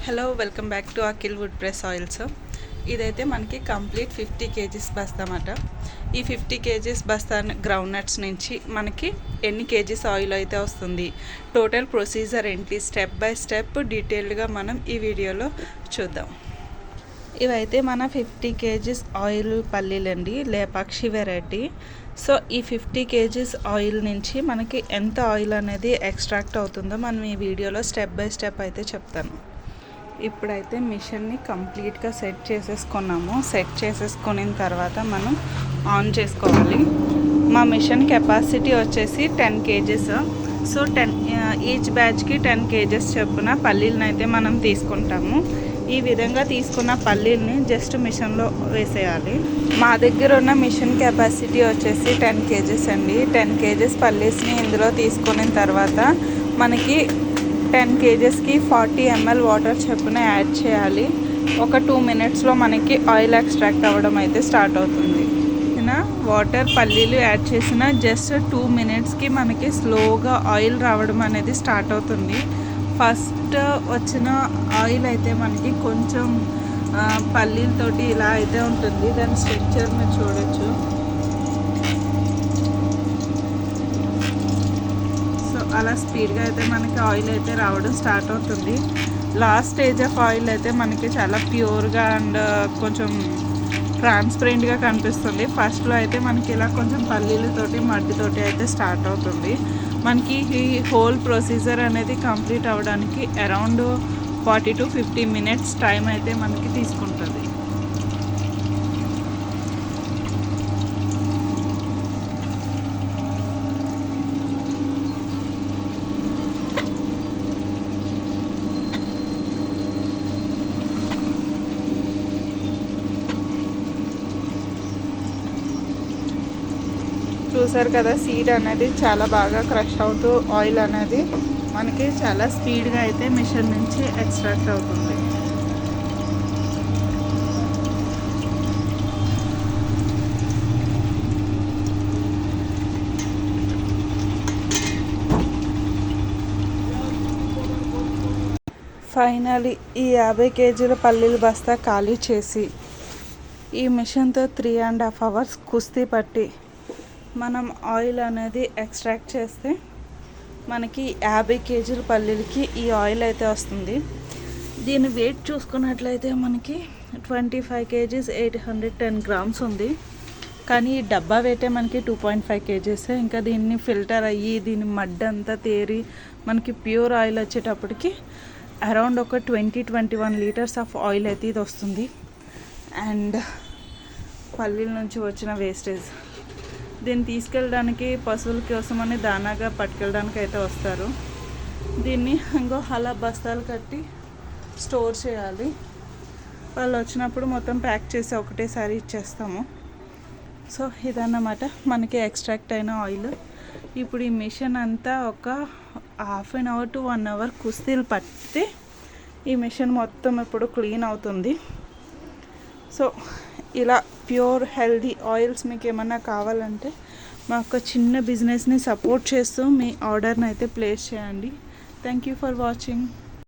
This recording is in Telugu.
Hello welcome back to Akhil wood press oils. ఇదైతే మనకి కంప్లీట్ 50 కేజీస్ బస్తా అన్నమాట. ఈ 50 కేజీస్ బస్తా గ్రౌండ్ నట్స్ నుంచి మనకి ఎన్ని కేజీస్ ఆయిల్ అయితే వస్తుంది, టోటల్ ప్రొసీజర్ ఏంటి, స్టెప్ బై స్టెప్ డీటెయిల్డ్గా మనం ఈ వీడియోలో చూద్దాం. ఇవైతే మన 50 కేజీస్ ఆయిల్ పల్లీలండి, లేపాక్షి వెరైటీ. సో ఈ 50 కేజీస్ ఆయిల్ నుంచి మనకి ఎంత ఆయిల్ అనేది ఎక్స్ట్రాక్ట్ అవుతుందో మనం ఈ వీడియోలో స్టెప్ బై స్టెప్ అయితే చెప్తాను. ఇప్పుడైతే మిషన్ని కంప్లీట్గా సెట్ చేసేసుకున్నాము. సెట్ చేసేసుకున్న తర్వాత మనం ఆన్ చేసుకోవాలి. మా మిషన్ కెపాసిటీ వచ్చేసి 10 కేజెస్. సో ఈచ్ బ్యాచ్కి 10 కేజెస్ చొప్పున పల్లీలను అయితే మనం తీసుకుంటాము. ఈ విధంగా తీసుకున్న పల్లీల్ని జస్ట్ మిషన్లో వేసేయాలి. మా దగ్గర ఉన్న మిషన్ కెపాసిటీ వచ్చేసి 10 కేజెస్ అండి. 10 కేజెస్ పల్లీస్ని ఇందులో తీసుకున్న తర్వాత మనకి 10 కేజెస్కి 40 ml వాటర్ చొప్పున యాడ్ చేయాలి. ఒక 2 మినిట్స్లో మనకి ఆయిల్ ఎక్స్ట్రాక్ట్ అవ్వడం అయితే స్టార్ట్ అవుతుంది. వాటర్ పల్లీలు యాడ్ చేసిన జస్ట్ 2 మినిట్స్కి మనకి స్లోగా ఆయిల్ రావడం అనేది స్టార్ట్ అవుతుంది. ఫస్ట్ వచ్చిన ఆయిల్ అయితే మనకి కొంచెం పల్లీలతోటి ఇలా అయితే ఉంటుంది. దాని స్ట్రక్చర్ మీరు చూడొచ్చు. అలా స్పీడ్గా అయితే మనకి ఆయిల్ అయితే రావడం స్టార్ట్ అవుతుంది. లాస్ట్ స్టేజ్ ఆఫ్ ఆయిల్ అయితే మనకి చాలా ప్యూర్గా అండ్ కొంచెం ట్రాన్స్పరెంట్గా కనిపిస్తుంది. ఫస్ట్లో అయితే మనకి ఇలా కొంచెం పల్లీలతోటి మట్టితోటి అయితే స్టార్ట్ అవుతుంది. మనకి ఈ హోల్ ప్రొసీజర్ అనేది కంప్లీట్ అవ్వడానికి అరౌండ్ 40 to 50 మినిట్స్ టైం అయితే మనకి తీసుకుంటుంది. చూసారు కదా, సీడ్ అనేది చాలా బాగా క్రష్ అవుతూ ఆయిల్ అనేది మనకి చాలా స్పీడ్గా అయితే మిషన్ నుంచి ఎక్స్ట్రాక్ట్ అవుతుంది. ఫైనలీ ఈ 50 కేజీల పల్లీల బస్తా ఖాళీ చేసి ఈ మిషన్తో 3.5 hours కుస్తీ పట్టి మనం ఆయిల్ అనేది ఎక్స్ట్రాక్ట్ చేస్తే మనకి 50 కేజీల పల్లీలకి ఈ ఆయిల్ అయితే వస్తుంది. దీని వెయిట్ చూసుకున్నట్లయితే మనకి 25 కేజీస్ 810 grams ఉంది. కానీ ఈ డబ్బా వెయిటే మనకి 2.5 కేజీస్. ఇంకా దీన్ని ఫిల్టర్ అయ్యి దీని మడ్ అంతా తేరి మనకి ప్యూర్ ఆయిల్ వచ్చేటప్పటికి అరౌండ్ ఒక 20-21 లీటర్స్ ఆఫ్ ఆయిల్ అయితే ఇది వస్తుంది. అండ్ పల్లీల నుంచి వచ్చిన వేస్టేజ్ దీన్ని తీసుకెళ్ళడానికి పశువుల కోసమని దానాగా పట్టుకెళ్ళడానికి అయితే వస్తారు. దీన్ని ఇంకో అలా బస్తాలు కట్టి స్టోర్ చేయాలి. వాళ్ళు వచ్చినప్పుడు మొత్తం ప్యాక్ చేసి ఒకటేసారి ఇచ్చేస్తాము. సో ఇదన్నమాట మనకి ఎక్స్ట్రాక్ట్ అయిన ఆయిల్. ఇప్పుడు ఈ మిషన్ అంతా ఒక 1/2 hour to 1 hour కుస్తీలు పడితే ఈ మిషన్ మొత్తం ఇప్పుడు క్లీన్ అవుతుంది. సో ఇలా ప్యూర్ హెల్దీ ఆయిల్స్ మీకు ఏమన్నా కావాలంటే మా యొక్క చిన్న బిజినెస్ని సపోర్ట్ చేస్తూ మీ ఆర్డర్ని అయితే ప్లేస్ చేయండి. Thank you for watching.